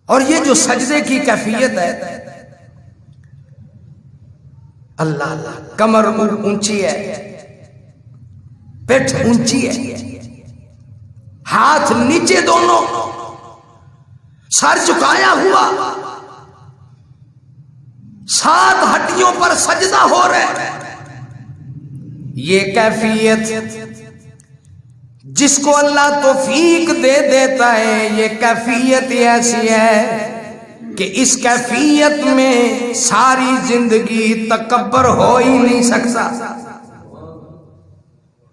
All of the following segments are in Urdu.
اور یہ جو سجدے کی کیفیت ہے، اللہ اللہ، کمر اونچی ہے، پیٹھ اونچی ہے، ہاتھ نیچے دونوں، سر جھکایا ہوا، 7 ہڈیوں پر سجدہ ہو رہا ہے۔ یہ کیفیت جس کو اللہ توفیق دے دیتا ہے، یہ کیفیت ایسی ہے کہ اس کیفیت میں ساری زندگی تکبر ہو ہی نہیں سکتا۔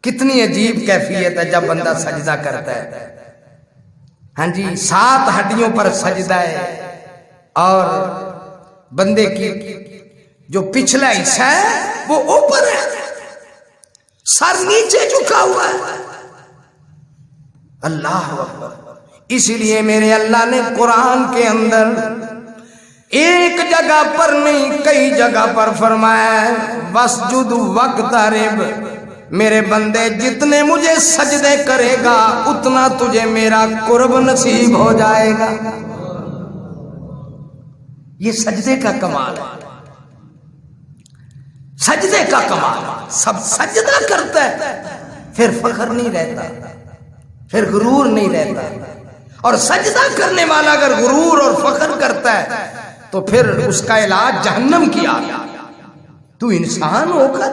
کتنی عجیب کیفیت ہے جب بندہ سجدہ کرتا ہے۔ ہاں جی، 7 ہڈیوں پر سجدہ ہے، اور بندے کی جو پچھلا حصہ ہے وہ اوپر ہے، سر نیچے جھکا ہوا ہے۔ اللہ اکبر۔ اسی لیے میرے اللہ نے قرآن کے اندر ایک جگہ پر نہیں کئی جگہ پر فرمایا ہے وَاسْجُدْ وَاقْتَرِب، میرے بندے جتنے مجھے سجدے کرے گا اتنا تجھے میرا قرب نصیب ہو جائے گا۔ یہ سجدے کا کمال ہے، سجدے کا کمال۔ سب سجدہ کرتا ہے، پھر فخر نہیں رہتا، پھر غرور نہیں رہتا۔ اور سجدہ کرنے والا اگر غرور اور فخر کرتا ہے تو پھر اس کا علاج جہنم کی آگ۔ تو انسان ہو کر